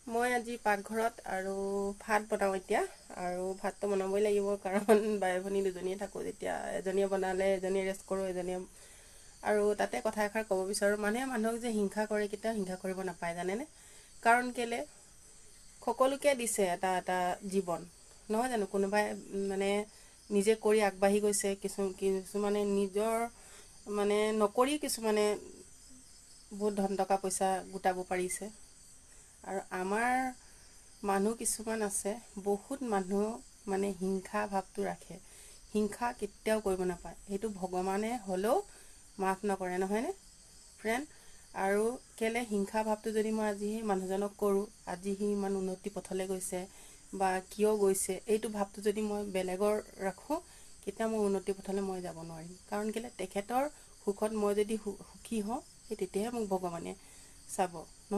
মই আজি পাকঘৰত আৰু ভাত বনাওঁ এতিয়া আৰু ভাতটো বনাবই লাগিব কাৰণ বাই ভনী দুজনীয়ে থাকোঁ যেতিয়া এজনীয়ে বনালে এজনীয়ে ৰেষ্ট কৰোঁ এজনীয়ে আৰু তাতে কথা এষাৰ ক'ব বিচাৰোঁ মানুহে মানুহক যে হিংসা কৰে কেতিয়াও হিংসা কৰিব নাপায় জানেনে কাৰণ কেলে সকলোকে দিছে এটা এটা জীৱন নহয় জানো কোনোবাই মানে নিজে কৰি আগবাঢ়ি গৈছে কিছুমানে নিজৰ মানে নকৰি কিছুমানে বহুত ধন টকা পইচা গোটাব পাৰিছে আৰু আমাৰ মানুহ কিছুমান আছে বহুত মানুহ মানে হিংসা ভাৱটো ৰাখে হিংসা কেতিয়াও কৰিব নাপায় সেইটো ভগৱানে হ'লেও মাফ নকৰে নহয়নে ফ্ৰেণ্ড আৰু কেলে হিংসা ভাৱটো যদি মই আজি সেই মানুহজনক কৰোঁ আজি সি ইমান উন্নতি পথলৈ গৈছে বা কিয় গৈছে এইটো ভাৱটো যদি মই বেলেগৰ ৰাখোঁ কেতিয়া মই উন্নতি পথলৈ মই যাব নোৱাৰিম কাৰণ কেলে তেখেতৰ সুখত মই যদি সুখী হওঁ সেই তেতিয়াহে মোক ভগৱানে চাব